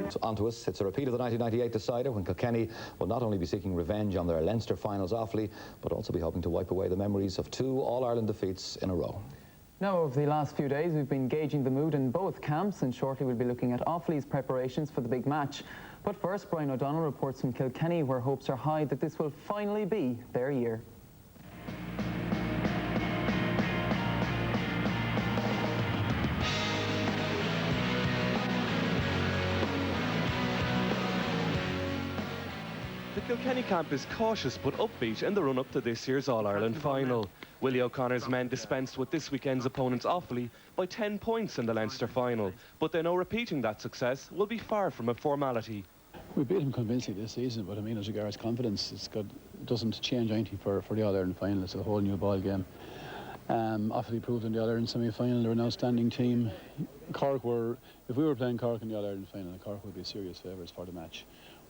So on to us, it's a repeat of the 1998 decider when Kilkenny will not only be seeking revenge on their Leinster finals Offaly, but also be hoping to wipe away the memories of 2 All-Ireland defeats in a row. Now, over the last few days, we've been gauging the mood in both camps, and shortly we'll be looking at Offaly's preparations for the big match. But first, Brian O'Donnell reports from Kilkenny, where hopes are high that this will finally be their year. The Kilkenny camp is cautious but upbeat in the run-up to this year's All-Ireland final. Willie O'Connor's men dispensed with this weekend's opponents Offaly by 10 points in the Leinster final, but they know repeating that success will be far from a formality. We beat them convincingly this season, but I mean, as regards confidence, it doesn't change anything for the All-Ireland final. It's a whole new ball game. Offaly proved in the All-Ireland semi-final they're an outstanding team. Cork if we were playing Cork in the All-Ireland final, Cork would be serious favourites for the match.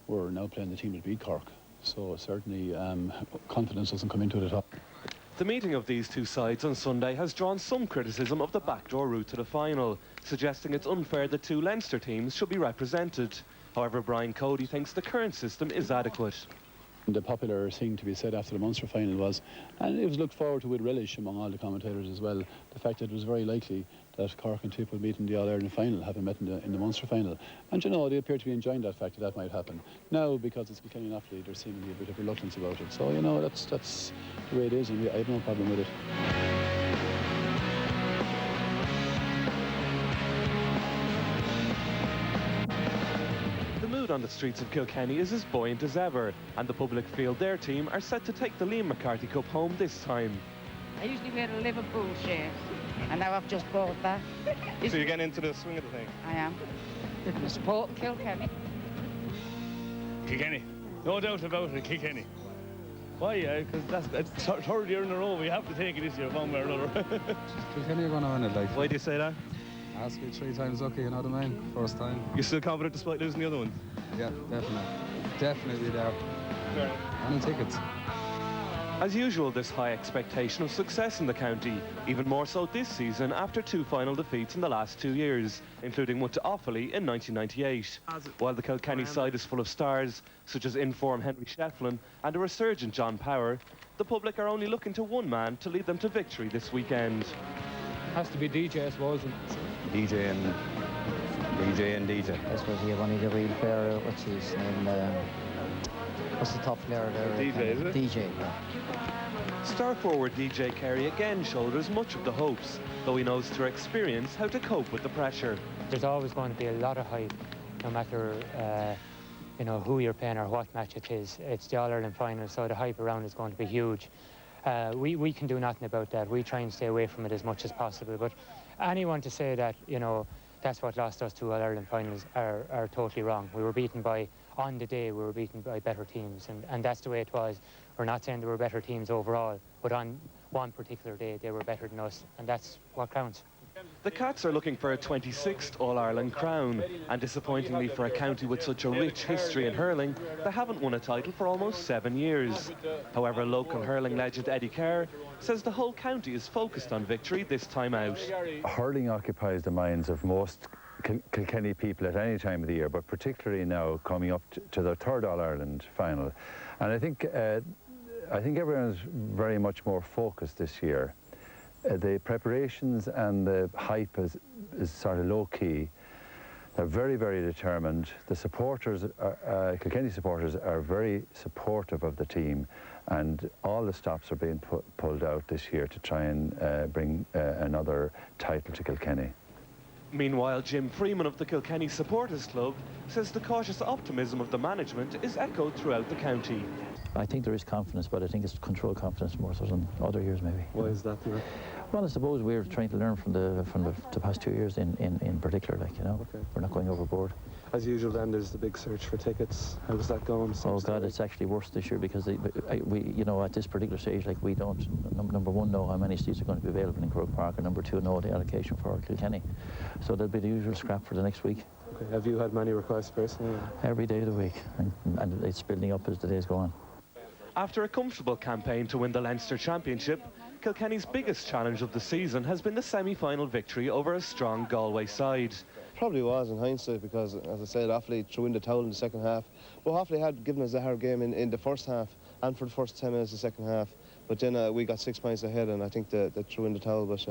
We're now playing the team that beat Cork, so certainly confidence doesn't come into it at all. The meeting of these two sides on Sunday has drawn some criticism of the backdoor route to the final, suggesting it's unfair that 2 Leinster teams should be represented. However, Brian Cody thinks the current system is adequate. The popular thing to be said after the Munster final was, and it was looked forward to with relish among all the commentators as well, the fact that it was very likely that Cork and Tip would meet in the All-Ireland final, having met in the Munster final. And you know, they appear to be enjoying that fact that might happen. Now, because it's Kilkenny and Offaly, there's seemingly a bit of reluctance about it. So, you know, that's the way it is, and I have no problem with it. The mood on the streets of Kilkenny is as buoyant as ever, and the public feel their team are set to take the Liam McCarthy Cup home this time. I usually wear a Liverpool shirt, and now I've just bought that. So you're getting into the swing of the thing? I am. I'm supporting Kilkenny. Kilkenny. No doubt about it, Kilkenny. Why? Because that's the 3rd year in a row. We have to take it this year, one way or another. Kilkenny are going to win it, like. Why do you say that? Ask you 3 times lucky, you know what I mean? First time. You're still confident despite losing the other ones? Yeah, definitely. Definitely there. Fair. Any tickets? As usual, there's high expectation of success in the county, even more so this season after 2 final defeats in the last 2 years, including one to Offaly in 1998. While the Kilkenny side is full of stars, such as in-form Henry Shefflin and a resurgent John Power, the public are only looking to one man to lead them to victory this weekend. Has to be DJ, I suppose. DJ. I suppose you have only the real player, what's his name? What's the top player there? DJ, is it? DJ, yeah. Star forward DJ Kerry again shoulders much of the hopes, though he knows through experience how to cope with the pressure. There's always going to be a lot of hype, no matter you know, who you're playing or what match it is. It's the All-Ireland final, so the hype around is going to be huge. We can do nothing about that. We try and stay away from it as much as possible. But anyone to say that, you know, that's what lost us 2 All-Ireland finals are totally wrong. We were beaten by, on the day, we were beaten by better teams, and that's the way it was. We're not saying there were better teams overall, but on one particular day, they were better than us, and that's what counts. The Cats are looking for a 26th All-Ireland crown, and disappointingly for a county with such a rich history in hurling, they haven't won a title for almost 7 years. However, local hurling legend Eddie Kerr says the whole county is focused on victory this time out. Hurling occupies the minds of most Kilkenny people at any time of the year, but particularly now coming up to the 3rd All-Ireland final. And I think everyone's very much more focused this year. The preparations and the hype is sort of low-key. They're very, very determined. The supporters, Kilkenny supporters, are very supportive of the team, and all the stops are being pulled out this year to try and bring another title to Kilkenny. Meanwhile, Jim Freeman of the Kilkenny Supporters Club says the cautious optimism of the management is echoed throughout the county. I think there is confidence, but I think it's controlled confidence more so than other years, maybe. Why is that? Well, I suppose we're trying to learn from the past 2 years in particular, like, you know. Okay. We're not going overboard. As usual, then there's the big search for tickets. How's that going? Oh God, it's actually worse this year because we, you know, at this particular stage, like, we don't number one know how many seats are going to be available in Croke Park, and number 2 know the allocation for Kilkenny. So there'll be the usual scrap for the next week. Okay. Have you had many requests personally? Every day of the week, and it's building up as the days go on. After a comfortable campaign to win the Leinster Championship, Kilkenny's biggest challenge of the season has been the semi-final victory over a strong Galway side. Probably was in hindsight because, as I said, Offaly threw in the towel in the second half. Well, Offaly had given us a hard game in the first half and for the first 10 minutes of the second half. But then we got 6 points ahead, and I think they threw in the towel. But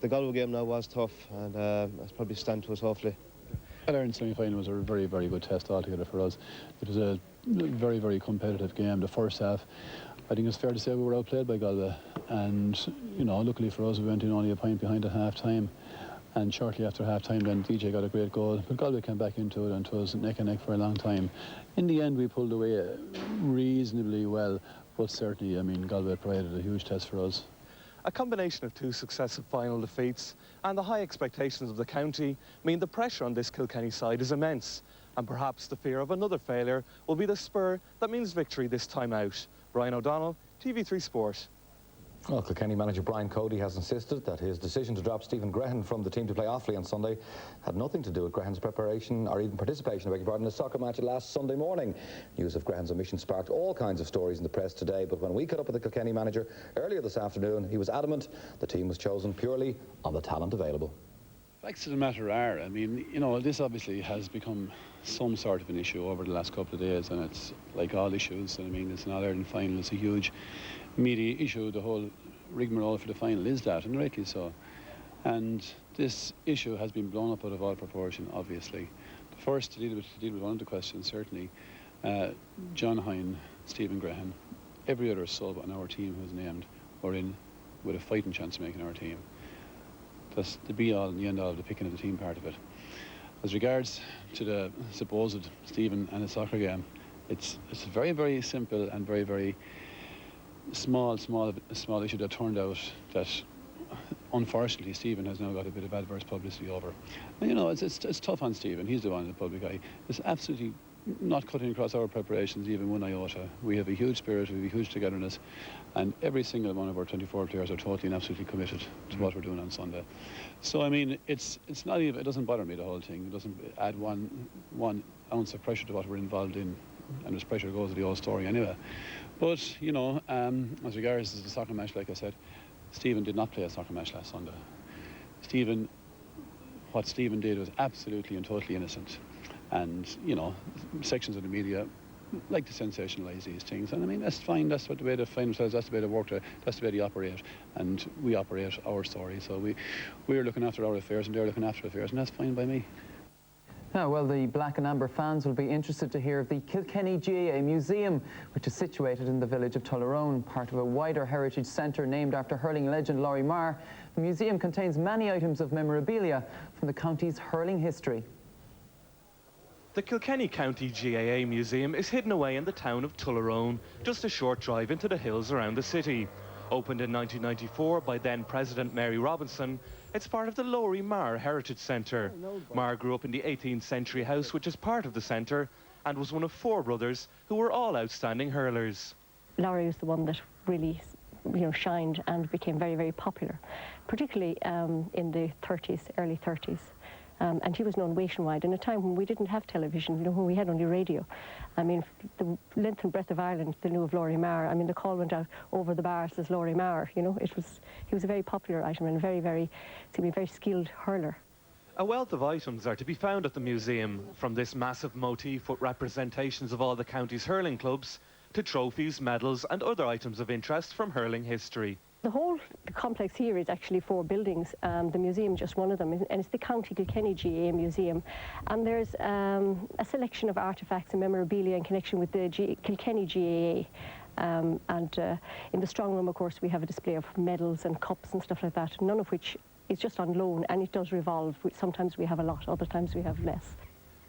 the Galway game now was tough, and it's probably stand to us, hopefully. The Ireland semi-final was a very, very good test altogether for us. It was a very, very competitive game. The first half, I think it's fair to say we were outplayed by Galway. And, you know, luckily for us, we went in only a point behind at half-time. And shortly after half-time, then DJ got a great goal. But Galway came back into it, and it was neck and neck for a long time. In the end, we pulled away reasonably well. But certainly, I mean, Galway provided a huge test for us. A combination of 2 successive final defeats and the high expectations of the county mean the pressure on this Kilkenny side is immense, and perhaps the fear of another failure will be the spur that means victory this time out. Brian O'Donnell, TV3 Sport. Well, Kilkenny manager Brian Cody has insisted that his decision to drop Stephen Grehan from the team to play Offaly on Sunday had nothing to do with Grehan's preparation or even participation, in a soccer match last Sunday morning. News of Grehan's omission sparked all kinds of stories in the press today, but when we caught up with the Kilkenny manager earlier this afternoon, he was adamant the team was chosen purely on the talent available. Facts of the matter are, I mean, you know, this obviously has become some sort of an issue over the last couple of days, and it's like all issues. I mean, it's an All-Ireland final, it's a huge media issue. The whole rigmarole for the final is that, and rightly so. And this issue has been blown up out of all proportion, obviously. The first, to deal with one of the questions, certainly, John Hine, Stephen Grehan, every other sub on our team who's named were in with a fighting chance of making our team. That's the be-all and the end-all of the picking of the team part of it. As regards to the supposed Stephen and the soccer game, it's a very, very simple and very, very small issue that turned out that unfortunately Stephen has now got a bit of adverse publicity over. And you know, it's tough on Stephen. He's the one in the public eye. It's absolutely not cutting across our preparations even one iota. We have a huge spirit, we have a huge togetherness, and every single one of our 24 players are totally and absolutely committed to what we're doing on Sunday. So I mean, it's not even, it doesn't bother me, the whole thing. It doesn't add one ounce of pressure to what we're involved in, and as pressure goes to the whole story anyway. But you know, as regards to the soccer match, like I said, Stephen did not play a soccer match last Sunday. What Stephen did was absolutely and totally innocent. And, you know, sections of the media like to sensationalise these things. And I mean, that's fine, that's what the way they find themselves, that's the way they work, that's the way they operate. And we operate our story. So we're looking after our affairs and they're looking after affairs, and that's fine by me. Now, well, the Black and Amber fans will be interested to hear of the Kilkenny GAA Museum, which is situated in the village of Tullerone, part of a wider heritage centre named after hurling legend Laurie Marr. The museum contains many items of memorabilia from the county's hurling history. The Kilkenny County GAA Museum is hidden away in the town of Tullerone, just a short drive into the hills around the city. Opened in 1994 by then President Mary Robinson, it's part of the Laurie Marr Heritage Centre. Marr grew up in the 18th century house which is part of the centre and was one of 4 brothers who were all outstanding hurlers. Laurie was the one that really, you know, shined and became very, very popular, particularly in the 30s, early 30s. And he was known nationwide in a time when we didn't have television, you know, when we had only radio. I mean, the length and breadth of Ireland, they knew of Laurie Marr. I mean, the call went out over the bars as Laurie Marr, you know. He was a very popular item and seemed to be a very skilled hurler. A wealth of items are to be found at the museum, from this massive motif with representations of all the county's hurling clubs, to trophies, medals and other items of interest from hurling history. The whole complex here is actually 4 buildings. The museum just one of them, and it's the County Kilkenny GAA Museum. And there's a selection of artefacts and memorabilia in connection with the Kilkenny GAA. In the strong room, of course, we have a display of medals and cups and stuff like that, none of which is just on loan, and it does revolve. Sometimes we have a lot, other times we have less.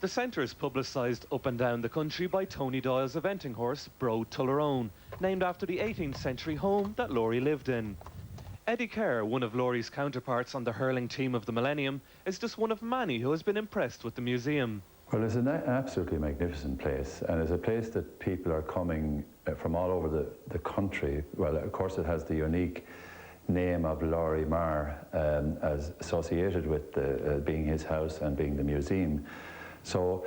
The centre is publicised up and down the country by Tony Doyle's eventing horse, Bro Tullerone, named after the 18th century home that Laurie lived in. Eddie Kerr, one of Laurie's counterparts on the hurling team of the millennium, is just one of many who has been impressed with the museum. Well, it's an absolutely magnificent place, and it's a place that people are coming from all over the country. Well, of course, it has the unique name of Laurie Marr as associated with being his house and being the museum. So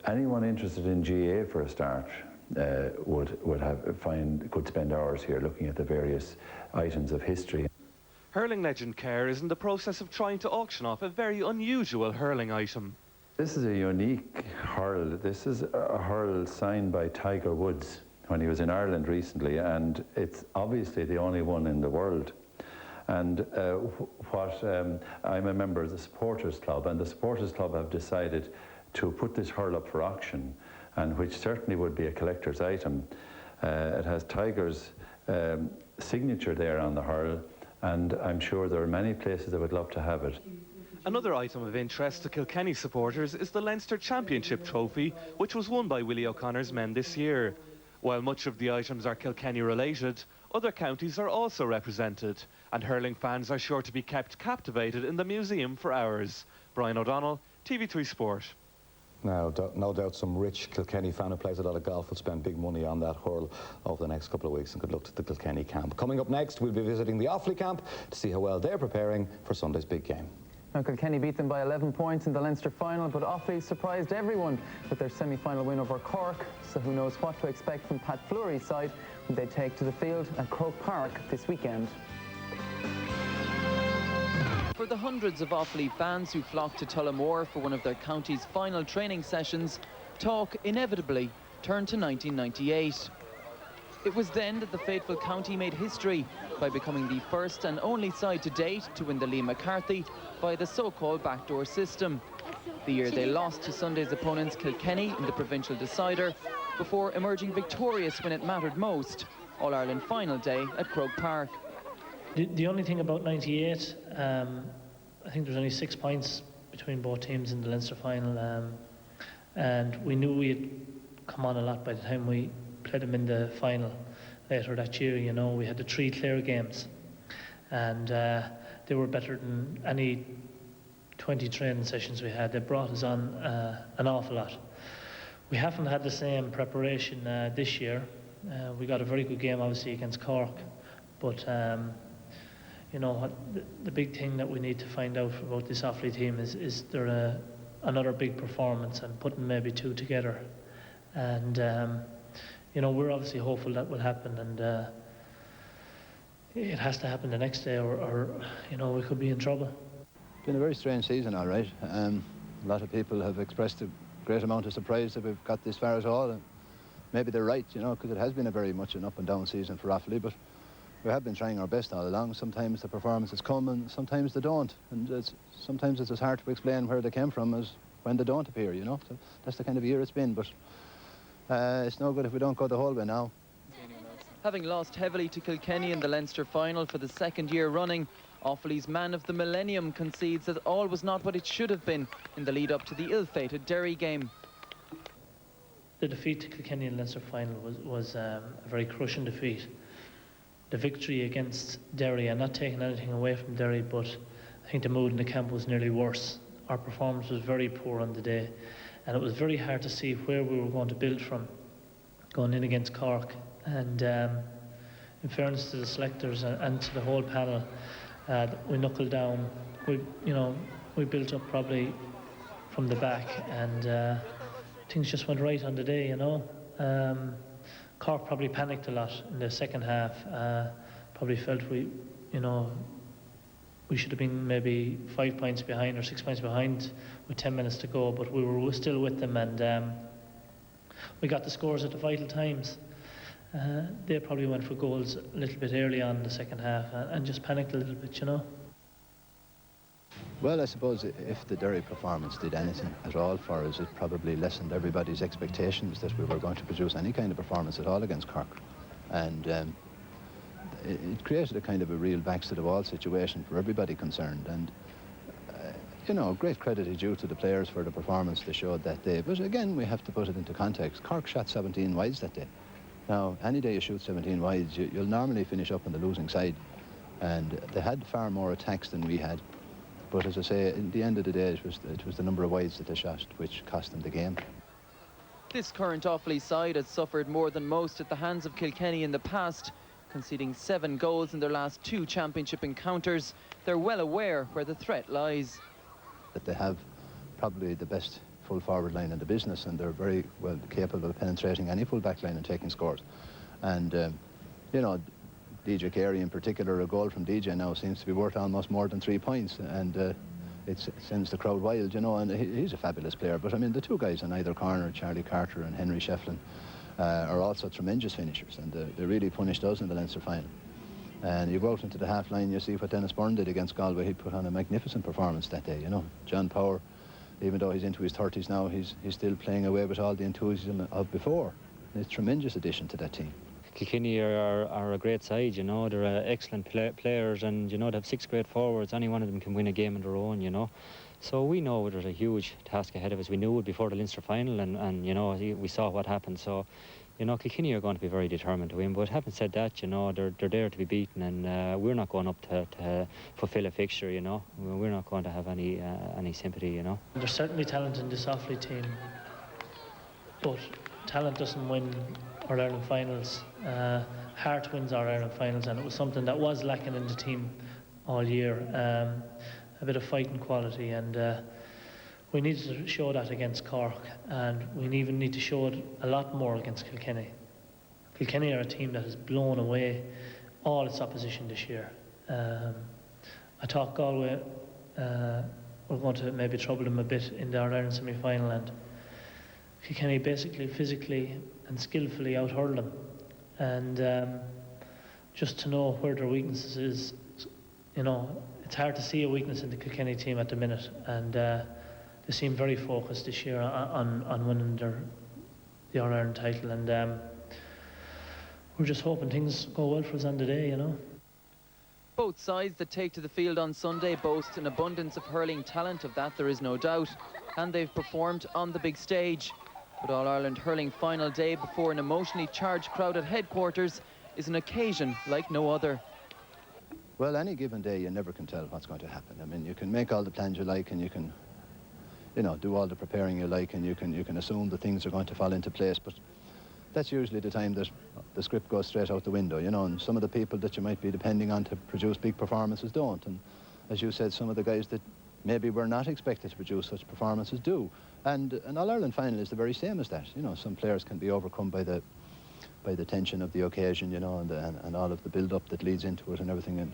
anyone interested in GAA for a start could spend hours here looking at the various items of history. Hurling legend Kerr is in the process of trying to auction off a very unusual hurling item. This is a unique hurl. This is a hurl signed by Tiger Woods when he was in Ireland recently, and it's obviously the only one in the world. And I'm a member of the Supporters Club, and the Supporters Club have decided to put this hurl up for auction, and which certainly would be a collector's item. It has Tiger's signature there on the hurl, and I'm sure there are many places that would love to have it. Another item of interest to Kilkenny supporters is the Leinster Championship trophy, which was won by Willie O'Connor's men this year. While much of the items are Kilkenny related, other counties are also represented, and hurling fans are sure to be kept captivated in the museum for hours. Brian O'Donnell, TV3 Sport. Now, no doubt some rich Kilkenny fan who plays a lot of golf will spend big money on that hurl over the next couple of weeks, and good luck to the Kilkenny camp. Coming up next, we'll be visiting the Offaly camp to see how well they're preparing for Sunday's big game. Now, Kilkenny beat them by 11 points in the Leinster final, but Offaly surprised everyone with their semi-final win over Cork, so who knows what to expect from Pat Fleury's side when they take to the field at Croke Park this weekend. For the hundreds of Offaly fans who flocked to Tullamore for one of their county's final training sessions, talk inevitably turned to 1998. It was then that the faithful county made history by becoming the first and only side to date to win the Liam McCarthy by the so-called backdoor system. The year they lost to Sunday's opponents Kilkenny in the provincial decider before emerging victorious when it mattered most, All-Ireland final day at Croke Park. The only thing about 98, I think there's only 6 points between both teams in the Leinster final, and we knew we had come on a lot by the time we played them in the final later that year. You know, we had the 3 clear games, and they were better than any 20 training sessions we had. They brought us on an awful lot. We haven't had the same preparation this year. We got a very good game obviously against Cork, but you know what, the big thing that we need to find out about this Offaly team is there another big performance, and putting maybe 2 together, and you know, we're obviously hopeful that will happen, and it has to happen the next day, or you know, we could be in trouble. It's been a very strange season, all right. A lot of people have expressed a great amount of surprise that we've got this far at all, and maybe they're right, you know, because it has been a very much an up and down season for Offaly, but we have been trying our best all along. Sometimes the performances come and sometimes they don't, and sometimes it's as hard to explain where they came from as when they don't appear, you know. So that's the kind of year it's been, but it's no good if we don't go the whole way now. Having lost heavily to Kilkenny in the Leinster final for the 2nd year running, Offaly's man of the millennium concedes that all was not what it should have been in the lead up to the ill-fated Derry game. The defeat to Kilkenny in the Leinster final was a very crushing defeat. The victory against Derry, I'm not taking anything away from Derry, but I think the mood in the camp was nearly worse. Our performance was very poor on the day, and it was very hard to see where we were going to build from going in against Cork. And in fairness to the selectors and to the whole panel, we knuckled down. We built up probably from the back, and things just went right on the day, you know. Cork probably panicked a lot in the second half. Probably felt we should have been maybe 5 points behind or 6 points behind with 10 minutes to go, but we were still with them, and we got the scores at the vital times. They probably went for goals a little bit early on in the second half and just panicked a little bit, you know. Well, I suppose if the Derry performance did anything at all for us, it probably lessened everybody's expectations that we were going to produce any kind of performance at all against Cork. And it created a kind of a real backs to the wall situation for everybody concerned. And, you know, great credit is due to the players for the performance they showed that day. But again, we have to put it into context. Cork shot 17 wides that day. Now, any day you shoot 17 wides, you'll normally finish up on the losing side. And they had far more attacks than we had. But as I say, in the end of the day, it was the number of wides that they shot which cost them the game. This current Offaly side has suffered more than most at the hands of Kilkenny in the past, conceding 7 goals in their last 2 championship encounters. They're well aware where the threat lies. That they have probably the best full forward line in the business, and they're very well capable of penetrating any full back line and taking scores. And, you know, DJ Carey in particular, a goal from DJ now seems to be worth almost more than 3 points, and it sends the crowd wild, you know, and he's a fabulous player. But I mean, the two guys on either corner, Charlie Carter and Henry Shefflin, are also tremendous finishers, and they really punished us in the Leinster final. And you go out into the half line, you see what Dennis Byrne did against Galway. He put on a magnificent performance that day, you know. John Power, even though he's into his 30s now, he's still playing away with all the enthusiasm of before. It's a tremendous addition to that team. Kilkenny are a great side, you know. They're excellent players, and, you know, they have 6 great forwards. Any one of them can win a game on their own, you know. So we know there's a huge task ahead of us. We knew it before the Leinster final, and you know, we saw what happened. So, you know, Kilkenny are going to be very determined to win. But having said that, you know, they're there to be beaten, and we're not going up to fulfil a fixture, you know. We're not going to have any sympathy, you know. There's certainly talent in this Offaly team, but talent doesn't win our Ireland finals. Heart wins our Ireland finals, and it was something that was lacking in the team all year. A bit of fighting quality, and we need to show that against Cork, and we even need to show it a lot more against Kilkenny. Kilkenny are a team that has blown away all its opposition this year. I thought Galway were going to maybe trouble them a bit in the All-Ireland semi-final, and Kilkenny basically physically and skillfully out-hurled them. And just to know where their weaknesses is, you know, it's hard to see a weakness in the Kilkenny team at the minute, and they seem very focused this year on winning the All-Ireland title, and we're just hoping things go well for us on the day, you know. Both sides that take to the field on Sunday boast an abundance of hurling talent, of that there is no doubt, and they've performed on the big stage. But All-Ireland hurling final day before an emotionally charged crowd at headquarters is an occasion like no other. Well, any given day, you never can tell what's going to happen. I mean, you can make all the plans you like, and you can, you know, do all the preparing you like, and you can assume that things are going to fall into place. But that's usually the time that the script goes straight out the window, you know. And some of the people that you might be depending on to produce big performances don't. And as you said, some of the guys that maybe were not expected to produce such performances do. And an All-Ireland final is the very same as that. You know, some players can be overcome by the tension of the occasion, you know, and all of the build-up that leads into it and everything. And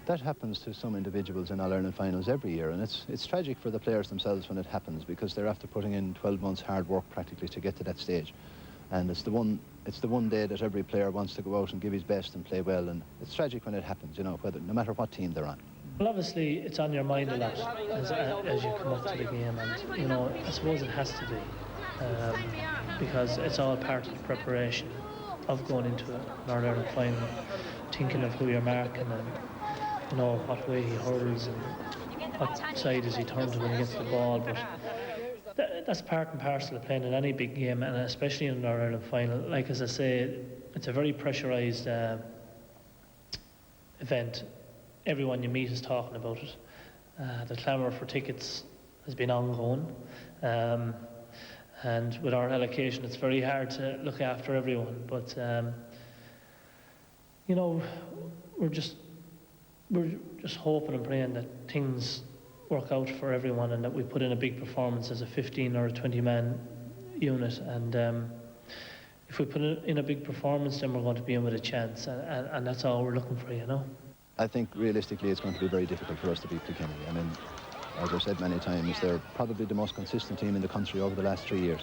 that happens to some individuals in All-Ireland finals every year, and it's tragic for the players themselves when it happens, because they're after putting in 12 months hard work practically to get to that stage. And it's the one day that every player wants to go out and give his best and play well, and it's tragic when it happens, you know, no matter what team they're on. Well, obviously it's on your mind a lot as you come up to the game, and, you know, I suppose it has to be, because it's all part of the preparation of going into an All-Ireland final, thinking of who you're marking, and, you know, what way he hurls and what side is he turned to when he gets the ball. But that's part and parcel of playing in any big game, and especially in an All-Ireland final. Like, as I say, it's a very pressurised event. Everyone you meet is talking about it. The clamour for tickets has been ongoing, and with our allocation it's very hard to look after everyone, but you know, we're just hoping and praying that things work out for everyone, and that we put in a big performance as a 15 or a 20-man unit, and if we put in a big performance, then we're going to be in with a chance, and that's all we're looking for, you know. I think realistically it's going to be very difficult for us to beat Kilkenny. I mean, as I've said many times, they're probably the most consistent team in the country over the last 3 years.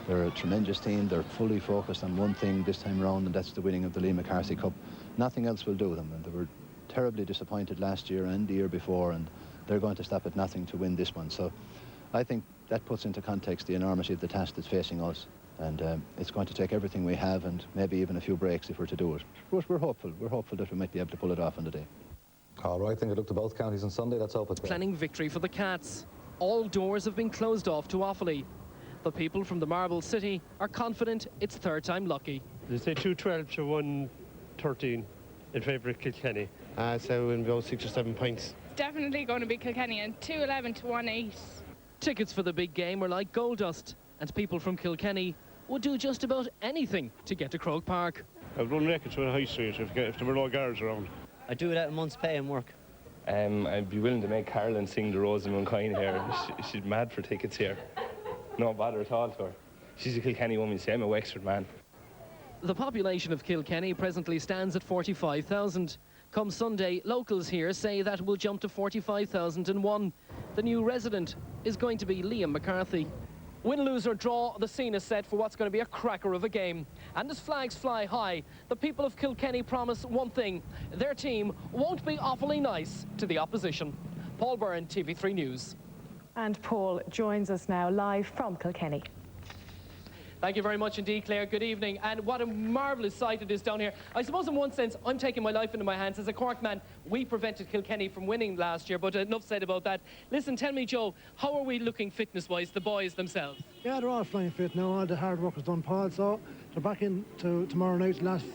They're a tremendous team. They're fully focused on one thing this time around, and that's the winning of the Liam McCarthy Cup. Nothing else will do them, and they were terribly disappointed last year and the year before, and they're going to stop at nothing to win this one. So I think that puts into context the enormity of the task that's facing us, and it's going to take everything we have, and maybe even a few breaks if we're to do it. But we're hopeful that we might be able to pull it off on the day. All right, then good luck to both counties on Sunday. That's open. Planning victory for the Cats. All doors have been closed off to Offaly, but people from the Marble City are confident it's third time lucky. They say 2-12 to 1-13 in favour of Kilkenny. So we'll go 6 or 7 points. Definitely going to be Kilkenny, and 2-11 to 1-8. Tickets for the big game are like gold dust, and people from Kilkenny would do just about anything to get to Croke Park. I'd run naked to a high street if there were no guards around. I'd do it at a month's pay and work. I'd be willing to make Carolyn sing the Rosamund Coin here. She's mad for tickets here. No bother at all to her. She's a Kilkenny woman, same a Wexford man. The population of Kilkenny presently stands at 45,000. Come Sunday, locals here say that will jump to 45,001. The new resident is going to be Liam McCarthy. Win, lose or draw, the scene is set for what's going to be a cracker of a game. And as flags fly high, the people of Kilkenny promise one thing: their team won't be awfully nice to the opposition. Paul Byrne, TV3 News. And Paul joins us now live from Kilkenny. Thank you very much indeed, Claire. Good evening. And what a marvellous sight it is down here. I suppose in one sense, I'm taking my life into my hands. As a Cork man, we prevented Kilkenny from winning last year, but enough said about that. Listen, tell me, Joe, how are we looking fitness-wise, the boys themselves? Yeah, they're all flying fit now. All the hard work is done, Paul. So they're back in to tomorrow night, last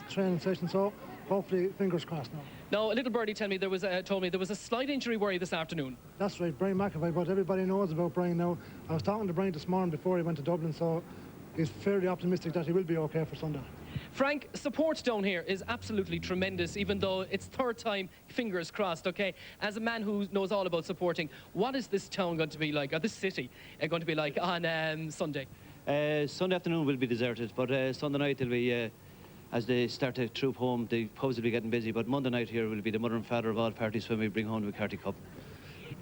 training session. So hopefully, fingers crossed now. Now, a little birdie told me there was a slight injury worry this afternoon. That's right, Brian McAvoy, but everybody knows about Brian now. I was talking to Brian this morning before he went to Dublin, so he's fairly optimistic that he will be okay for Sunday. Frank, support down here is absolutely tremendous, even though it's third time, fingers crossed, okay? As a man who knows all about supporting, what is this town going to be like, or this city going to be like on Sunday? Sunday afternoon will be deserted, but Sunday night it'll be... as they start to troop home, the pubs will be getting busy, but Monday night here will be the mother and father of all parties when we bring home the McCarthy Cup.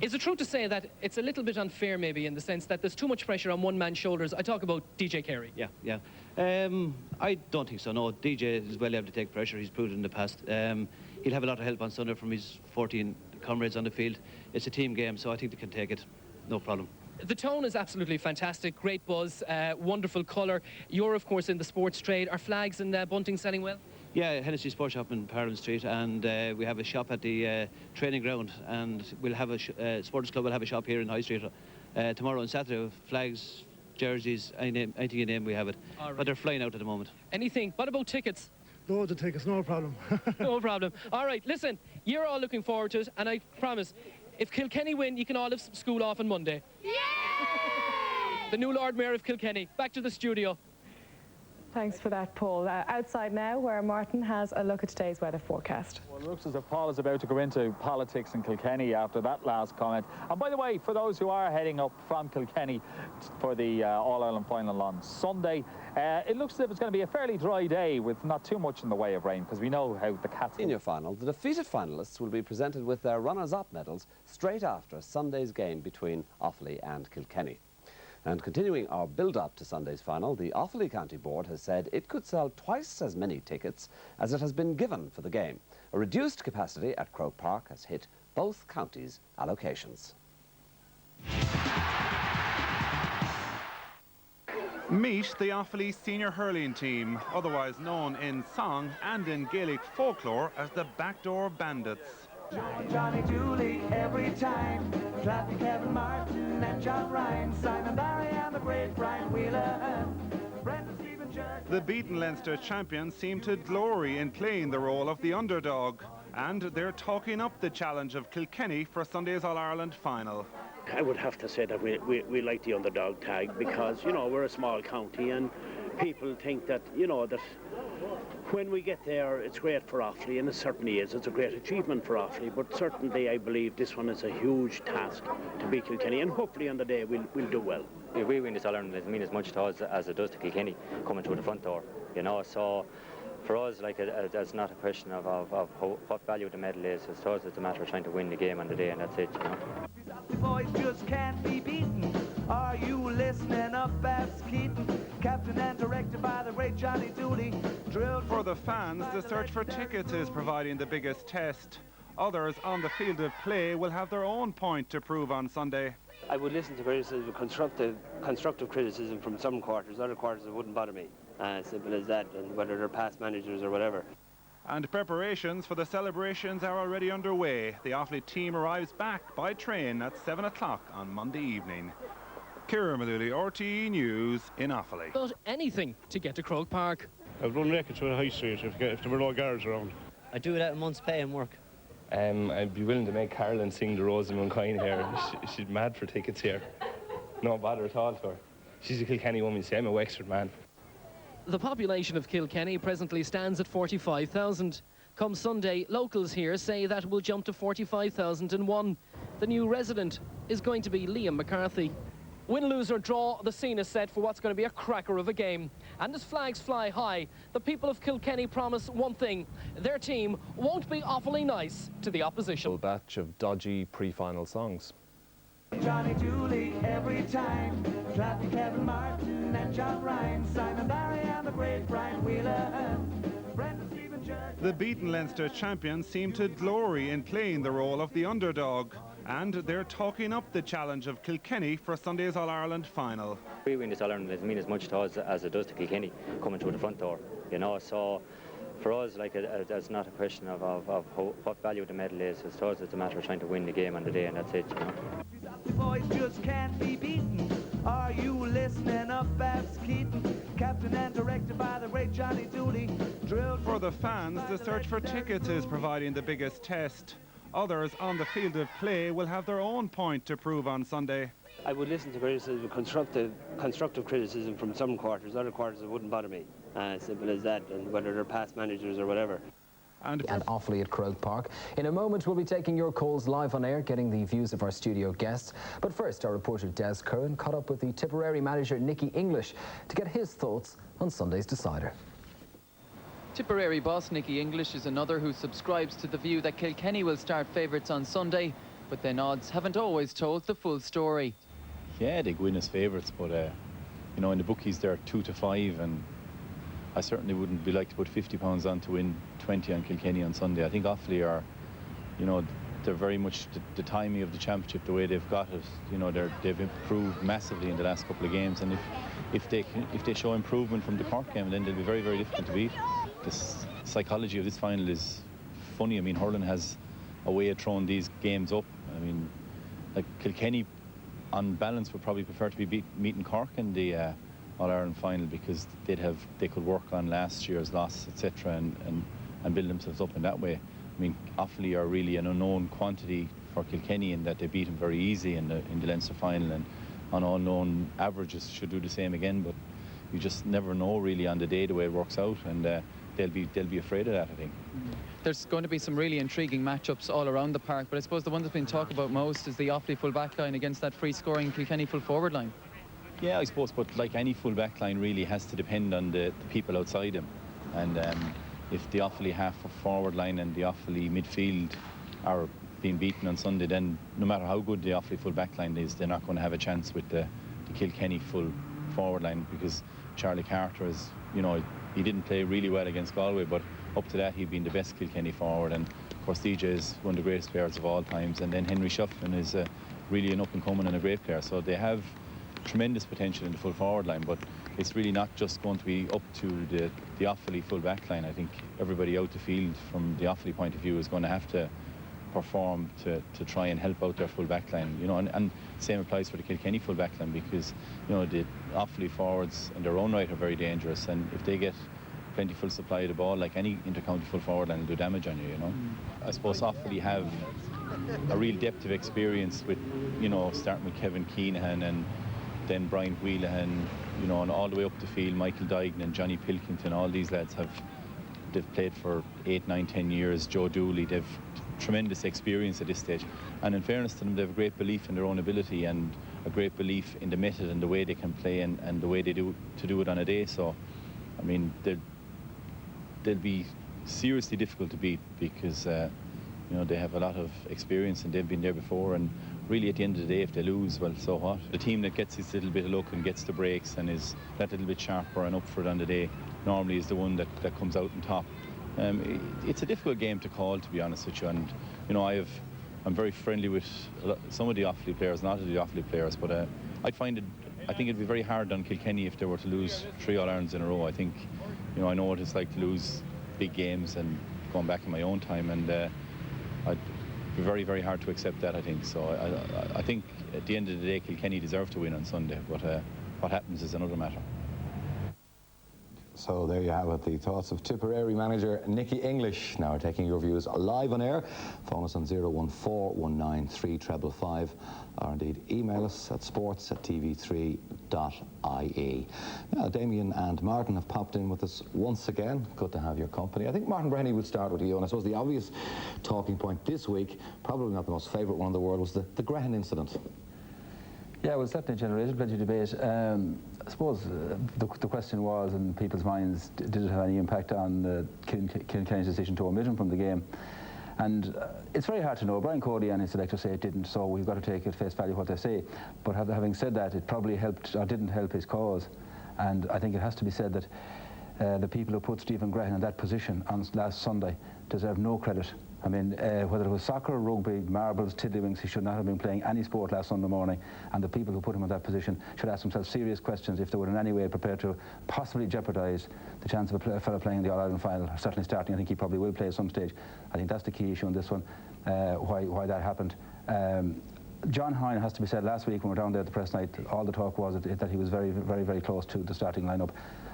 Is it true to say that it's a little bit unfair, maybe, in the sense that there's too much pressure on one man's shoulders? I talk about DJ Carey. Yeah. I don't think so, no. DJ is well able to take pressure. He's proved it in the past. He'll have a lot of help on Sunday from his 14 comrades on the field. It's a team game, so I think they can take it. No problem. The tone is absolutely fantastic, great buzz, wonderful colour. You're, of course, in the sports trade. Are flags and bunting selling well? Yeah, Hennessy Sports Shop in Parliament Street, and we have a shop at the training ground, and we'll have a Sports Club will have a shop here in High Street tomorrow and Saturday. Flags, jerseys, anything you name, we have it. Right. But they're flying out at the moment. Anything? What about tickets? Loads of tickets, no problem. No problem. All right, listen, you're all looking forward to it, and I promise, if Kilkenny win, you can all have school off on Monday. Yeah! The new Lord Mayor of Kilkenny. Back to the studio. Thanks for that, Paul. Outside now, where Martin has a look at today's weather forecast. Well, it looks as if Paul is about to go into politics in Kilkenny after that last comment. And by the way, for those who are heading up from Kilkenny for the All-Ireland final on Sunday, it looks as if it's going to be a fairly dry day with not too much in the way of rain, because we know how the Cats... Senior final, the defeated finalists will be presented with their runners-up medals straight after Sunday's game between Offaly and Kilkenny. And continuing our build-up to Sunday's final, the Offaly County Board has said it could sell twice as many tickets as it has been given for the game. A reduced capacity at Croke Park has hit both counties' allocations. Meet the Offaly senior hurling team, otherwise known in song and in Gaelic folklore as the Backdoor Bandits. Johnny Dooley every time, Clappy Kevin Martin and John Ryan, Simon Barry and the great Brian Wheeler, Brendan Stephen Jerk. The beaten Leinster champions seem to glory in playing the role of the underdog, and they're talking up the challenge of Kilkenny for Sunday's All-Ireland final. I would have to say that we like the underdog tag because, you know, we're a small county and people think that, you know, that when we get there, it's great for Offaly, and it certainly is. It's a great achievement for Offaly, but certainly I believe this one is a huge task to beat Kilkenny, and hopefully on the day we'll do well. If we win this All-Ireland, it means as much to us as it does to Kilkenny coming through the front door, you know, so for us, like, it's not a question of what value the medal is. It's to us, it's a matter of trying to win the game on the day, and that's it, you know. The boys just can't be beaten. Are you listening up, Bass Keaton? Captain and directed by the great Johnny Dooley. For the fans, the search for tickets is providing the biggest test. Others on the field of play will have their own point to prove on Sunday. I would listen to criticism, constructive criticism from some quarters. Other quarters, it wouldn't bother me. Simple as that, and whether they're past managers or whatever. And preparations for the celebrations are already underway. The Offaly team arrives back by train at 7 o'clock on Monday evening. Ciara Malooly, RTE News in Offaly. But anything to get to Croke Park. I'd run naked through the high street if there were no guards around. I'd do it at a month's pay and work. I'd be willing to make Caroline sing the Rosamund Coin here. She's mad for tickets here. No bother at all for her. She's a Kilkenny woman, see, I'm a Wexford man. The population of Kilkenny presently stands at 45,000. Come Sunday, locals here say that will jump to 45,001. The new resident is going to be Liam McCarthy. Win, lose or draw, the scene is set for what's going to be a cracker of a game. And as flags fly high, the people of Kilkenny promise one thing: their team won't be awfully nice to the opposition. A batch of dodgy pre-final songs. Johnny Dooley every time. Clapping Kevin Martin and John Ryan. Simon Barry and the great Brian Wheeler. Brendan Stephen Church. The beaten Leinster champions seem to glory in playing the role of the underdog, and they're talking up the challenge of Kilkenny for Sunday's All-Ireland final. We win this All-Ireland doesn't mean as much to us as it does to Kilkenny coming through the front door, you know, so for us, like, it's not a question of what value the medal is. It's to us, it's a matter of trying to win the game on the day, and that's it, you know. The boys just can't be beaten. Are you listening up, Babs Keaton? Captain and directed by the great Johnny Dooley. For the fans, the search for tickets is providing the biggest test. Others on the field of play will have their own point to prove on Sunday. I would listen to criticism, constructive criticism from some quarters. Other quarters, it wouldn't bother me. Simple as that, and whether they're past managers or whatever. And Offaly at Croke Park. In a moment, we'll be taking your calls live on air, getting the views of our studio guests. But first, our reporter Des Curran caught up with the Tipperary manager Nicky English to get his thoughts on Sunday's decider. Tipperary boss Nicky English is another who subscribes to the view that Kilkenny will start favourites on Sunday, but then odds haven't always told the full story. Yeah, they go in as favourites, but you know, in the bookies they're 2 to 5, and I certainly wouldn't be like to put £50 on to win 20 on Kilkenny on Sunday. I think Offaly are, you know, they're very much the timing of the championship, the way they've got it. You know, they've improved massively in the last couple of games, and if they show improvement from the Cork game, then they'll be very, very difficult to beat. The psychology of this final is funny. I mean, Hurling has a way of throwing these games up. I mean, like Kilkenny, on balance, would probably prefer to be meeting Cork in the All-Ireland final, because they could work on last year's loss, etc., and build themselves up in that way. I mean, Offaly are really an unknown quantity for Kilkenny in that they beat them very easy in the Leinster final, and on all known averages should do the same again, but you just never know really on the day the way it works out, and they'll be afraid of that, I think. There's going to be some really intriguing matchups all around the park, but I suppose the one that's been talked about most is the Offaly full back line against that free-scoring Kilkenny full forward line. Yeah, I suppose, but like any full back line really has to depend on the people outside him, and if the Offaly half forward line and the Offaly midfield are being beaten on Sunday, then no matter how good the Offaly full back line is, they're not going to have a chance with the Kilkenny full forward line, because Charlie Carter is, you know, he didn't play really well against Galway, but up to that he'd been the best Kilkenny forward, and of course DJ is one of the greatest players of all times, and then Henry Shufflin is really an up-and-coming and a great player, so they have tremendous potential in the full forward line, but it's really not just going to be up to the Offaly full back line. I think everybody out the field from the Offaly point of view is going to have to perform to try and help out their full back line, you know, and same applies for the Kilkenny full back line, because, you know, the Offaly forwards in their own right are very dangerous, and if they get plentiful supply of the ball, like any inter-county full forward line, will do damage on you, you know. I suppose Offaly have a real depth of experience with, you know, starting with Kevin Keenahan and then Brian Wheelahan, you know, and all the way up the field, Michael Duignan and Johnny Pilkington. All these lads they've played for 8, 9, 10 years. Joe Dooley, they've tremendous experience at this stage, and in fairness to them, they have a great belief in their own ability and a great belief in the method and the way they can play and the way they do it on a day. So I mean, they'll be seriously difficult to beat, because you know, they have a lot of experience and they've been there before, and really at the end of the day, if they lose, well, so what? The team that gets this little bit of luck and gets the breaks and is that little bit sharper and up for it on the day normally is the one that comes out on top. It's a difficult game to call, to be honest with you, and you know, I'm very friendly with some of the Offaly players, not the Offaly players, but I think it'd be very hard on Kilkenny if they were to lose 3 All-Irelands in a row. I think, you know, I know what it's like to lose big games, and going back in my own time, and I'd be very, very hard to accept that, I think. So I think at the end of the day, Kilkenny deserve to win on Sunday, but what happens is another matter. So there you have it, the thoughts of Tipperary manager Nicky English. Now we're taking your views live on air. Phone us on 014193555, or indeed email us at sports@tv3.ie. Now, Damien and Martin have popped in with us once again. Good to have your company. I think, Martin Brennan, would start with you, and I suppose the obvious talking point this week, probably not the most favourite one in the world, was the Graham incident. Yeah, well, certainly generated plenty of debate. I suppose the question was in people's minds, did it have any impact on Kilkenny's decision to omit him from the game? And it's very hard to know. Brian Cody and his selectors say it didn't, so we've got to take at face value what they say. But having said that, it probably helped or didn't help his cause. And I think it has to be said that the people who put Stephen Graham in that position on last Sunday deserve no credit. I mean, whether it was soccer, rugby, marbles, tiddlywinks, he should not have been playing any sport last Sunday morning, and the people who put him in that position should ask themselves serious questions if they were in any way prepared to possibly jeopardise the chance of a fellow playing the All-Ireland final, certainly starting. I think he probably will play at some stage. I think that's the key issue in this one, why that happened. John Hine, has to be said, last week when we were down there at the press night, all the talk was that he was very, very, very close to the starting lineup.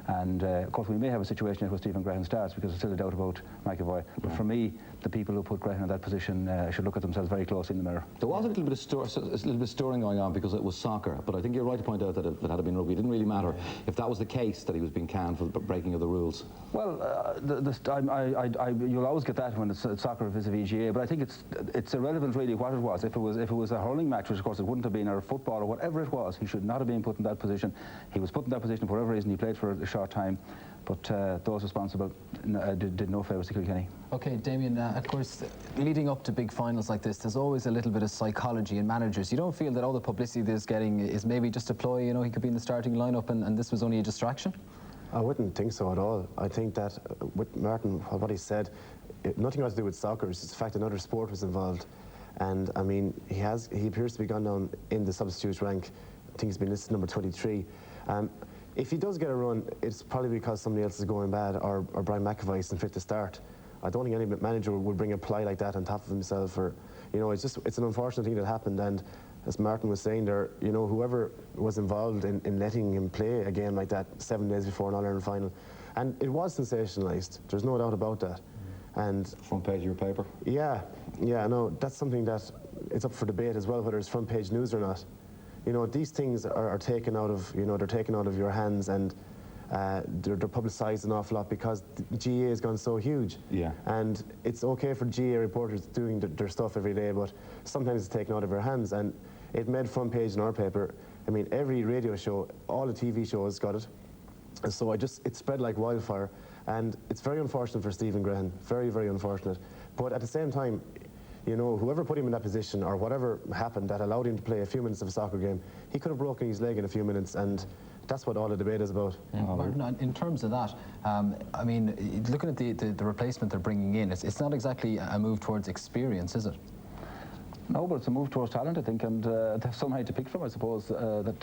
And of course we may have a situation where Stephen Graham starts because there's still a doubt about McAvoy. But for me, the people who put Graham in that position should look at themselves very closely in the mirror. There was a little bit of stirring going on because it was soccer, but I think you're right to point out that if it had been rugby, it didn't really matter if that was the case, that he was being canned for breaking of the rules. Well, you'll always get that when it's soccer vis-a-vis GA, but I think it's irrelevant really what it was. If it was a hurling match, which of course it wouldn't have been, or football or whatever it was, he should not have been put in that position. He was put in that position for whatever reason. He played for a short time, but those responsible did no favours to Kilkenny. Okay, Damien, of course, leading up to big finals like this, there's always a little bit of psychology in managers. You don't feel that all the publicity there's getting is maybe just a ploy, you know, he could be in the starting lineup and this was only a distraction? I wouldn't think so at all. I think that with Martin, what he said, nothing got to do with soccer. It's just the fact that another sport was involved. And I mean, he appears to be gone down in the substitute rank. I think he's been listed number 23. If he does get a run, it's probably because somebody else is going bad, or Brian McAvoy isn't fit to start. I don't think any manager would bring a ply like that on top of himself. Or, you know, it's an unfortunate thing that happened. And as Martin was saying there, you know, whoever was involved in letting him play a game like that 7 days before an All-Ireland final, and it was sensationalised. There's no doubt about that. And front page of your paper. Yeah, no, that's something that it's up for debate as well, whether it's front page news or not. You know, these things are taken out of, you know, they're taken out of your hands, and they're publicised an awful lot because GA has gone so huge. Yeah. And it's okay for GA reporters doing their stuff every day, but sometimes it's taken out of your hands, and it made front page in our paper. I mean, every radio show, all the TV shows got it. And so it spread like wildfire, and it's very unfortunate for Stephen Graham, very, very unfortunate. But at the same time, you know, whoever put him in that position or whatever happened that allowed him to play a few minutes of a soccer game, he could have broken his leg in a few minutes, and that's what all the debate is about. Martin, in terms of that, I mean, looking at the replacement they're bringing in, it's not exactly a move towards experience, is it? No, but it's a move towards talent, I think, and they have so many to pick from, I suppose, that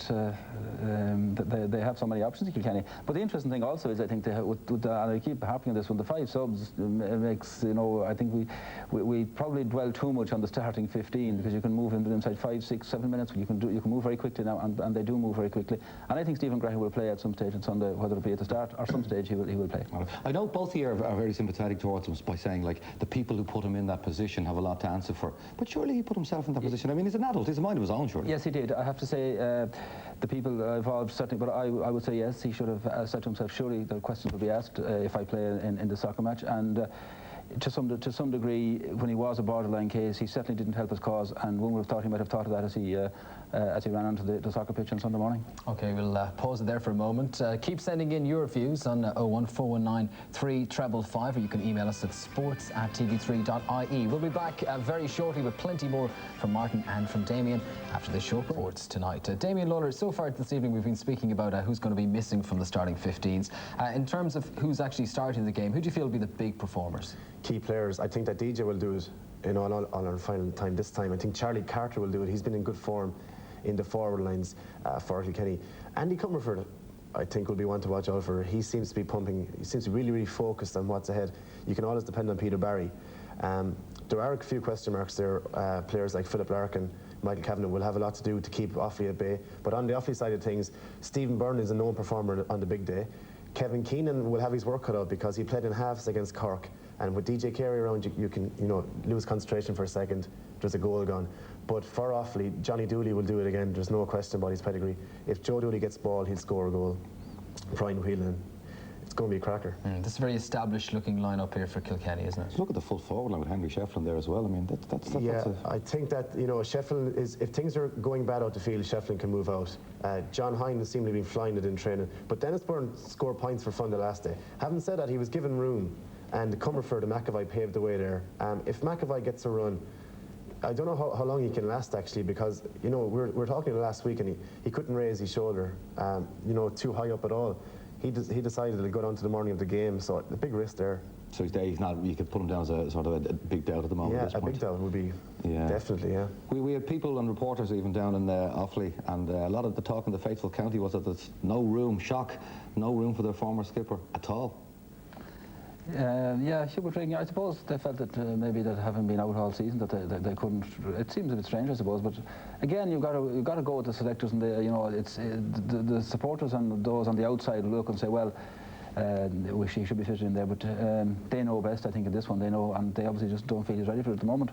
they have so many options in Kilkenny. But the interesting thing also is, I think, and I keep harping on this one, the 5 subs makes, you know, I think we probably dwell too much on the starting 15, because you can move inside 5, 6, 7 minutes. You can move very quickly now, and they do move very quickly. And I think Stephen Graham will play at some stage on Sunday, whether it be at the start or some stage he will play. I know both of you are very sympathetic towards him by saying, like, the people who put him in that position have a lot to answer for. But surely he put himself in that position. I mean, he's an adult. He's a mind of his own, surely. Yes, he did. I have to say, the people involved certainly, but I would say yes, he should have said to himself, surely the questions will be asked if I play in the soccer match. And to some degree, when he was a borderline case, he certainly didn't help his cause, and one would have thought he might have thought of that as he ran onto the soccer pitch on Sunday morning. Okay, we'll pause it there for a moment. Keep sending in your views on 01419 355, or you can email us at sports@tv3.ie. We'll be back very shortly with plenty more from Martin and from Damien after the show reports tonight. Damien Lawler, so far this evening we've been speaking about who's going to be missing from the starting 15s. In terms of who's actually starting the game, who do you feel will be the big performers? Key players. I think that DJ will do it in all our final time this time. I think Charlie Carter will do it. He's been in good form in the forward lines for Kilkenny. Andy Comerford, I think, will be one to watch out for. He seems to be pumping. He seems to be really, really focused on what's ahead. You can always depend on Peter Barry. There are a few question marks there. Players like Philip Larkin, Michael Kavanagh will have a lot to do to keep Offaly at bay. But on the Offaly side of things, Stephen Byrne is a known performer on the big day. Kevin Keenan will have his work cut out because he played in halves against Cork. And with DJ Carey around, you can, you know, lose concentration for a second. There's a goal gone. But for Offaly, Johnny Dooley will do it again. There's no question about his pedigree. If Joe Dooley gets ball, he'll score a goal. Brian Whelan. it's going to be a cracker. This is a very established looking lineup here for Kilkenny, isn't it? Look at the full forward line with Henry Shefflin there as well. I mean, that's I think that, you know, Shefflin is, if things are going bad out the field, Shefflin can move out. John Hine seemed to be flying it in training, but Dennis Byrne scored points for fun the last day. Having said that, he was given room, and Comerford and McAvoy paved the way there. If McAvoy gets a run, I don't know how long he can last, actually, because, you know, we were talking last week, and he couldn't raise his shoulder, you know, too high up at all. He decided to go down to the morning of the game, so a big risk there. So he's not. You could put him down as a sort of a big doubt at the moment. Yeah, at this a point. big doubt would be definitely. Yeah. We had people and reporters even down in Offaly, and a lot of the talk in the faithful county was that there's no room for their former skipper at all. Yeah, Hubert Hurling, I suppose they felt that maybe that having been out all season that they couldn't. It seems a bit strange, I suppose, but again you've got to go with the selectors, and you know, it's the supporters and those on the outside look and say, well, wish he should be fitted in there, but they know best. I think in this one they know, and they obviously just don't feel he's ready for it at the moment.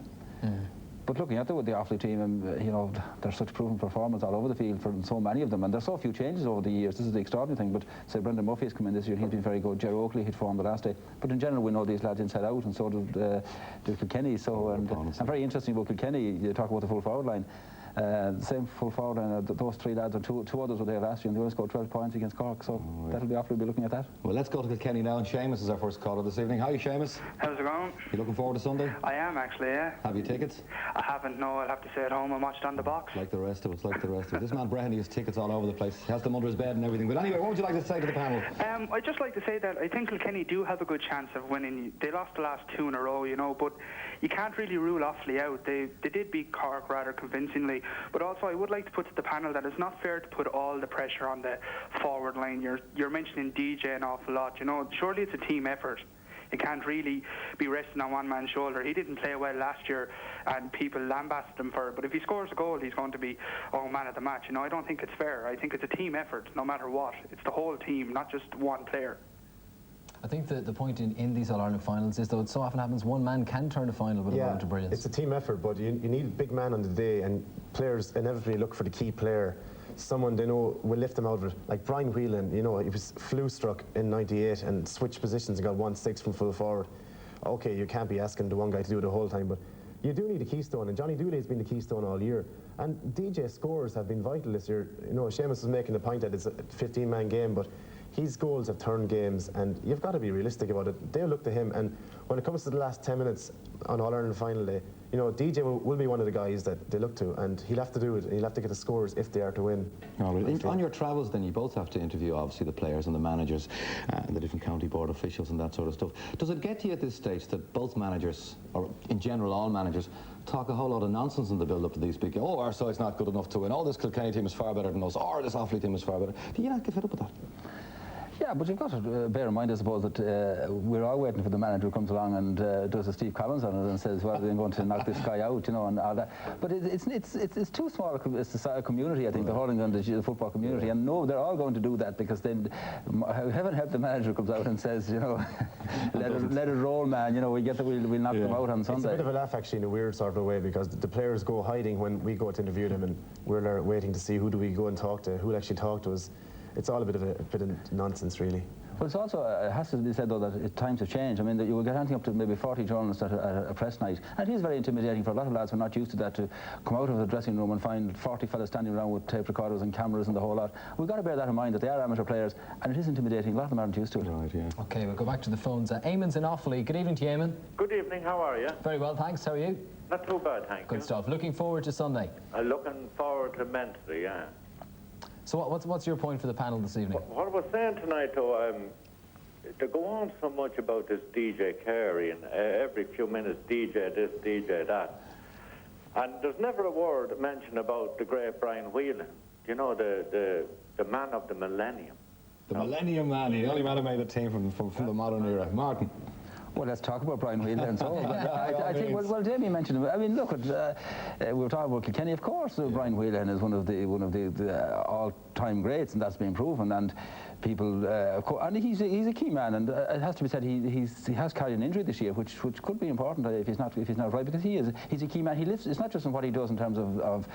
But looking at the Offaly team, you know, there's such proven performance all over the field for so many of them, and there's so few changes over the years. This is the extraordinary thing. But say Brendan Murphy has come in this year, he's been very good. Jerry Oakley hit form the last day. But in general, we know these lads inside out, and so did Kilkenny. So and very interesting about Kilkenny. You talk about the full forward line. Same full forward line. Those three lads and two others were there last year, and they only scored 12 points against Cork. So that'll be Offaly will be looking at that. Well, let's go to Kilkenny now, and Seamus is our first caller this evening. Hi, Seamus. How's it going? You looking forward to Sunday? I am actually, yeah. Have you tickets? I haven't, no. I'll have to stay at home and watch it on the box. Like the rest of us, This man Breheny has tickets all over the place. He has them under his bed and everything. But anyway, what would you like to say to the panel? I'd just like to say that I think Kilkenny do have a good chance of winning. They lost the last two in a row, you know, but you can't really rule Offaly out. They did beat Cork rather convincingly, but also I would like to put to the panel that it's not fair to put all the pressure on the forward line. You're mentioning DJ an awful lot, you know. Surely it's a team effort. It can't really be resting on one man's shoulder. He didn't play well last year, and people lambasted him for it. But if he scores a goal, he's going to be, man of the match. You know, I don't think it's fair. I think it's a team effort, no matter what. It's the whole team, not just one player. I think the point in these All-Ireland finals is, though, it so often happens one man can turn a final with a moment of brilliance. It's a team effort, but you need a big man on the day, and players inevitably look for the key player. Someone they know will lift them out of it. Like Brian Whelan, you know, he was flu-struck in '98 and switched positions and got 1-6 from full forward. Okay, you can't be asking the one guy to do it the whole time, but you do need a keystone, and Johnny Dooley's been the keystone all year. And DJ scores have been vital this year. You know, Seamus was making the point that it's a 15-man game, but his goals have turned games, and you've got to be realistic about it. They'll look to him, and when it comes to the last 10 minutes on All-Ireland final day, you know, DJ will be one of the guys that they look to, and he'll have to do it, and he'll have to get the scores if they are to win. On your travels, then, you both have to interview, obviously, the players and the managers and the different county board officials and that sort of stuff. Does it get to you at this stage that both managers, or in general all managers, talk a whole lot of nonsense in the build-up to these big games? Oh, our side's not good enough to win. Oh, this Kilkenny team is far better than us. Or this Offaly team is far better. Do you not get fed up with that? Yeah, but you've got to bear in mind, I suppose, that we're all waiting for the manager who comes along and does a Steve Collins on it and says, well, they're going to knock this guy out, you know, and all that. But it's too small a community, I think, the hurling and the football community, and no, they're all going to do that, because then, heaven help the manager comes out and says, you know, let it roll, man, you know, we'll knock them out on Sunday. It's a bit of a laugh, actually, in a weird sort of a way, because the players go hiding when we go to interview them, and we're there waiting to see who do we go and talk to, who will actually talk to us. It's all a bit of nonsense, really. Well, it's also, it has to be said, though, that times have changed. I mean, that you will get anything up to maybe 40 journalists at a press night. And it is very intimidating for a lot of lads who are not used to that, to come out of the dressing room and find 40 fellas standing around with tape recorders and cameras and the whole lot. We've got to bear that in mind, that they are amateur players, and it is intimidating. A lot of them aren't used to it. Right, yeah. OK, we'll go back to the phones. Eamon's in Offaly. Good evening to you, Eamon. Good evening, how are you? Very well, thanks. How are you? Not too bad, thank you. Good stuff. Looking forward to Sunday? Looking forward tremendously, yeah. So what's your point for the panel this evening? What I was saying tonight, though, to go on so much about this DJ Carey, and every few minutes DJ this, DJ that, and there's never a word mentioned about the great Brian Whelan, you know, the man of the millennium. The Millennium Man, the only man who made the team from the modern era. Martin. Well, let's talk about Brian Whelan. So, I think, well, Jamie mentioned it. I mean, look, we were talking about Kilkenny, of course. Brian Whelan is one of the all-time greats, and that's been proven. And people, and he's a key man. And it has to be said, he has carried an injury this year, which could be important if he's not right, because he's a key man. He lives. It's not just in what he does in terms of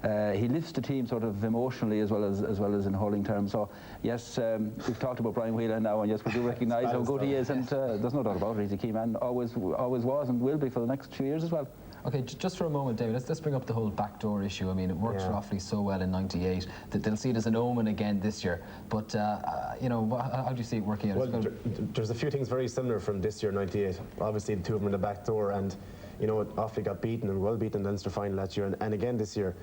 he lifts the team sort of emotionally as well as in hurling terms. So yes, we've talked about Brian Whelan now, and yes, we do recognise how good he is, and there's no doubt about it. He's a key man, always was, and will be for the next few years as well. Okay, just for a moment, David, let's bring up the whole backdoor issue. I mean, it worked for Offaly so well in '98 that they'll see it as an omen again this year. But, you know, how do you see it working out? Well, there's a few things very similar from this year, '98. Obviously, the two of them in the back door, and, you know, Offaly got beaten and well beaten in the Leinster final that year, and again this year.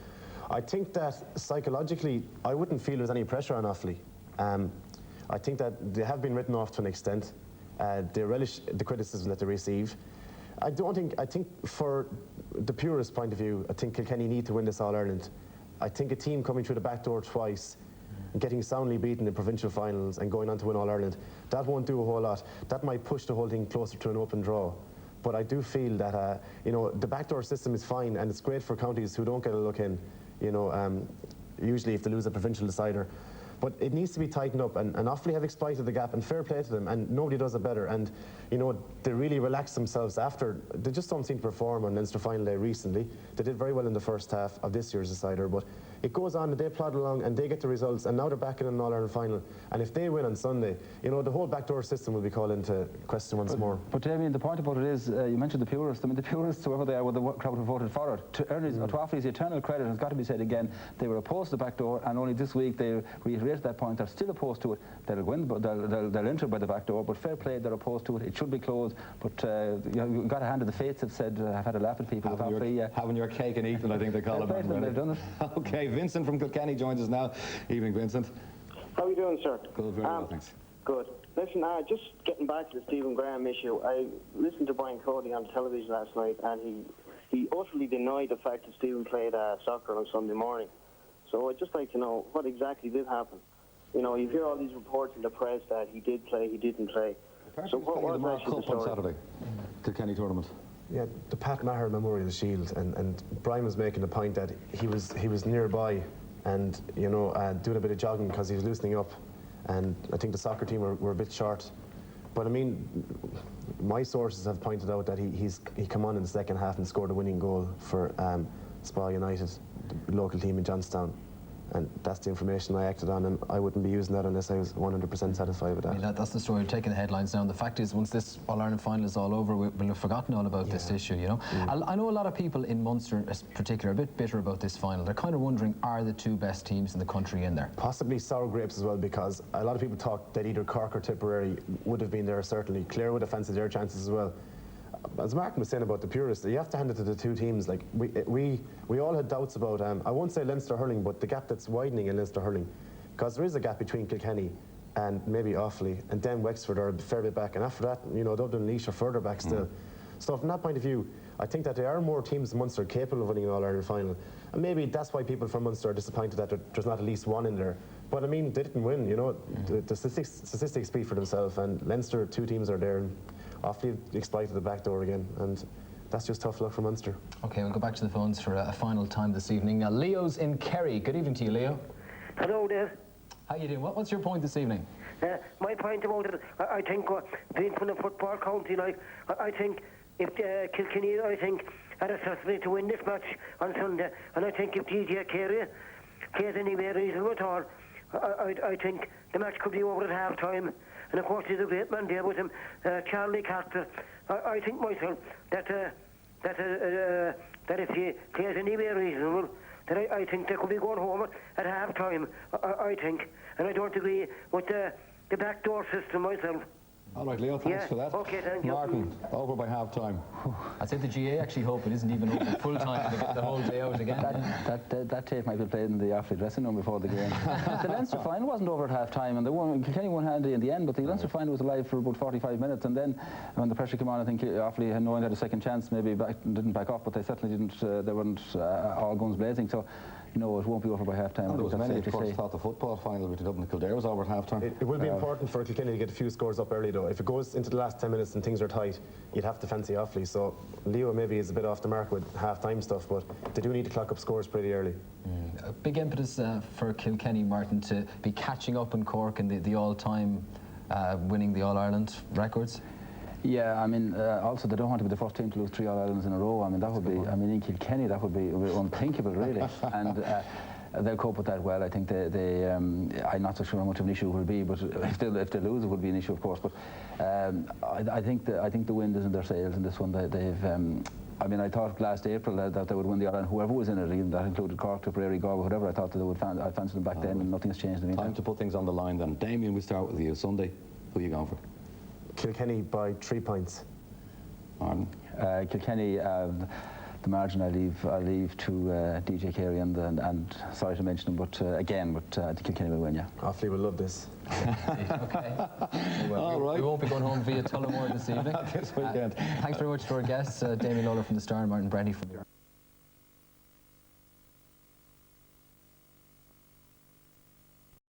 I think that psychologically, I wouldn't feel there's any pressure on Offaly. I think that they have been written off to an extent. They relish the criticism that they receive. I think for the purist point of view, I think Kilkenny need to win this All-Ireland. I think a team coming through the back door twice, getting soundly beaten in provincial finals and going on to win All-Ireland, that won't do a whole lot. That might push the whole thing closer to an open draw. But I do feel that, you know, the backdoor system is fine, and it's great for counties who don't get a look in, you know, usually if they lose a provincial decider. But it needs to be tightened up, and Offaly have exploited the gap, and fair play to them, and nobody does it better. And, you know, they really relaxed themselves after. They just don't seem to perform on Leinster final day recently. They did very well in the first half of this year's decider, but it goes on, and they plod along, and they get the results, and now they're back in an All-Ireland final. And if they win on Sunday, you know, the whole backdoor system will be called into question once more. But Damien, the point about it is, you mentioned the purists. I mean, the purists, whoever they are, were the crowd who voted for it. To Offaly's eternal credit, has got to be said again, they were opposed to the back door, and only this week they reiterated that point. They're still opposed to it. They'll win, but they'll enter by the back door. But fair play, they're opposed to it. It should be closed. But you know, you've got a hand of the fates have said, I've had a laugh at people. Having your cake and eating, I think they call it. They've done it. Okay, Vincent from Kilkenny joins us now. Evening, Vincent. How are you doing, sir? Good, very well, thanks. Good. Listen, just getting back to the Stephen Graham issue, I listened to Brian Cody on television last night, and he utterly denied the fact that Stephen played soccer on Sunday morning. So I'd just like to know what exactly did happen. You know, you hear all these reports in the press that he did play, he didn't play. So what was actually the story? On Saturday, Kilkenny tournament. Yeah, the Pat Maher Memorial Shield, and Brian was making the point that he was nearby, and, you know, doing a bit of jogging because he was loosening up, and I think the soccer team were a bit short. But I mean, my sources have pointed out that he come on in the second half and scored a winning goal for Spa United, the local team in Johnstown. And that's the information I acted on, and I wouldn't be using that unless I was 100% satisfied with that. I mean, that's the story, taking the headlines now. And the fact is, once this All-Ireland final is all over, we'll have forgotten all about this issue, you know. I know a lot of people in Munster, in particular, are a bit bitter about this final. They're kind of wondering, are the two best teams in the country in there? Possibly sour grapes as well, because a lot of people thought that either Cork or Tipperary would have been there, certainly. Clare would have fancied their chances as well. As Martin was saying about the purists, you have to hand it to the two teams. Like we all had doubts about, I won't say Leinster hurling, but the gap that's widening in Leinster hurling, because there is a gap between Kilkenny and maybe Offaly, and then Wexford are a fair bit back, and after that, you know, Dublin and Laois are further back still. So from that point of view, I think that there are more teams in Munster capable of winning an All-Ireland final, and maybe that's why people from Munster are disappointed that there's not at least one in there. But I mean, they didn't win, you know. The statistics speak for themselves, and Leinster, two teams are there, and Offaly exploited the back door again, and that's just tough luck for Munster. Okay, we'll go back to the phones for a final time this evening. Leo's in Kerry. Good evening to you, Leo. Hello there. How you doing? What's your point this evening? My point about it, I think being from a football county, like, I think if Kilkenny, I think, had a possibility to win this match on Sunday, and I think if DJ Carey has any reason at all, I think the match could be over at half-time. And of course, there's a great man there with him, Charlie Carter. I think myself that if he plays anywhere reasonable, that I think they could be going home at half-time. I think, and I don't agree with the backdoor system myself. All right, Leo, thanks for that. Okay, thank you. Martin, over by half-time. I'd say the GA actually hope it isn't even over full-time to get the whole day out again. That tape might be played in the Offaly dressing room before the game. The Leinster final wasn't over at half-time, and Kilkenny won handy in the end, but the Leinster final was alive for about 45 minutes, and then when the pressure came on, I think Offaly had knowing they had a second chance, maybe didn't back off, but they certainly didn't, they weren't all guns blazing, so no, it won't be over by half-time. There was many first thought the football final between Dublin and Kildare was over at half-time. It will be important for Kilkenny to get a few scores up early, though. If it goes into the last 10 minutes and things are tight, you'd have to fancy Offaly. So Leo maybe is a bit off the mark with half-time stuff, but they do need to clock up scores pretty early. A big impetus for Kilkenny, Martin, to be catching up in Cork in the all-time winning the All-Ireland records. Yeah, I mean, also they don't want to be the first team to lose 3 All-Irelands in a row. I mean, that would be, I mean, in Kilkenny, that would be unthinkable, really. And they'll cope with that well. I think I'm not so sure how much of an issue it will be, but if they lose, it would be an issue, of course. But I think the wind is in their sails in this one. I mean, I thought last April that they would win the Ireland, whoever was in it, even that included Cork, Tipperary, Galway, whatever. I thought that they would. I fancied them back then, and nothing's changed in the meantime. Time to put things on the line then. Damien, we start with you. Sunday, who are you going for? Kilkenny by 3 points. Martin? Kilkenny. The margin I leave to DJ Carey and sorry to mention him, but Kilkenny will win, yeah. Offaly will love this. Okay. Well, we won't be going home via Tullamore this evening. This weekend. Thanks very much to our guests, Damien Lawler from the Star and Martin Brenny from the